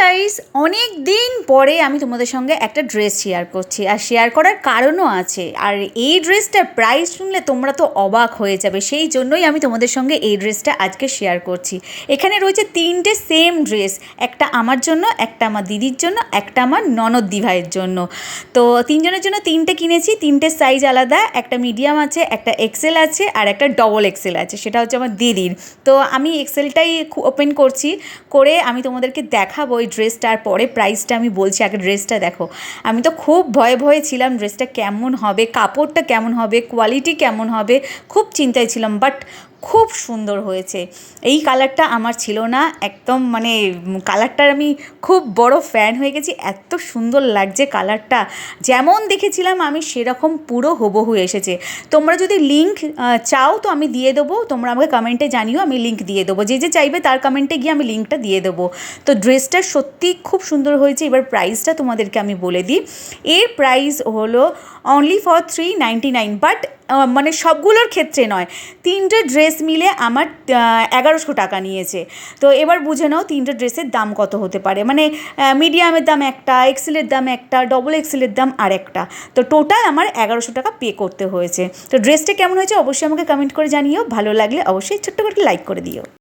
Guys, অনেক দিন পরে আমি তোমাদের সঙ্গে একটা ড্রেস শেয়ার করছি, আর শেয়ার করার কারণও আছে। আর এই ড্রেসটার প্রাইস শুনলে তোমরা তো অবাক হয়ে যাবে, সেই জন্যই আমি তোমাদের সঙ্গে এই ড্রেসটা আজকে শেয়ার করছি। এখানে রয়েছে তিনটে সেম ড্রেস, একটা আমার জন্য, একটা আমার দিদির জন্য, একটা আমার ননদ দিভাইয়ের জন্য। তো তিনজনের জন্য তিনটে কিনেছি, তিনটে সাইজ আলাদা, একটা মিডিয়াম আছে, একটা এক্সেল আছে, আর একটা ডবল এক্সেল আছে, সেটা হচ্ছে আমার দিদির। তো আমি এক্সেলটাই ওপেন করছি, করে আমি তোমাদেরকে দেখাবো ওই ড্রেসটার, পরে প্রাইসটা আমি বলছি। আগে ড্রেসটা দেখো। আমি তো খুব ভয়ে ভয়ে ছিলাম ড্রেসটা কেমন হবে, কাপড়টা কেমন হবে, কোয়ালিটি কেমন হবে, খুব চিন্তায় ছিলাম, বাট খুব সুন্দর হয়েছে। এই কালারটা আমার ছিল না একদম, মানে কালারটার আমি খুব বড় ফ্যান হয়ে গেছি, এত সুন্দর লাগছে কালারটা। যেমন দেখেছিলাম আমি সেরকম পুরো হুবহু এসেছে। তোমরা যদি লিঙ্ক চাও তো আমি দিয়ে দেবো, তোমরা আমাকে কমেন্টে জানিও, আমি লিঙ্ক দিয়ে দেবো। যে যে চাইবে তার কমেন্টে গিয়ে আমি লিঙ্কটা দিয়ে দেবো। তো ড্রেসটা সত্যি খুব সুন্দর হয়েছে। এবার প্রাইসটা তোমাদেরকে আমি বলে দিই। এর প্রাইস হলো অনলি ফর 399, বাট মানে সবগুলোর ক্ষেত্রে নয়, তিনটে ড্রেস মিলে আমার 1100 টাকা নিয়েছে। তো এবার বুঝে নাও তিনটে ড্রেসের দাম কত হতে পারে। মানে মিডিয়ামের দাম একটা, এক্সেলের দাম একটা, ডবল এক্সেলের দাম আর একটা। তো টোটাল আমার 1100 টাকা পে করতে হয়েছে। তো ড্রেসটা কেমন হয়েছে অবশ্যই আমাকে কমেন্ট করে জানিও। ভালো লাগলে অবশ্যই ছোট্ট করে লাইক করে দিও।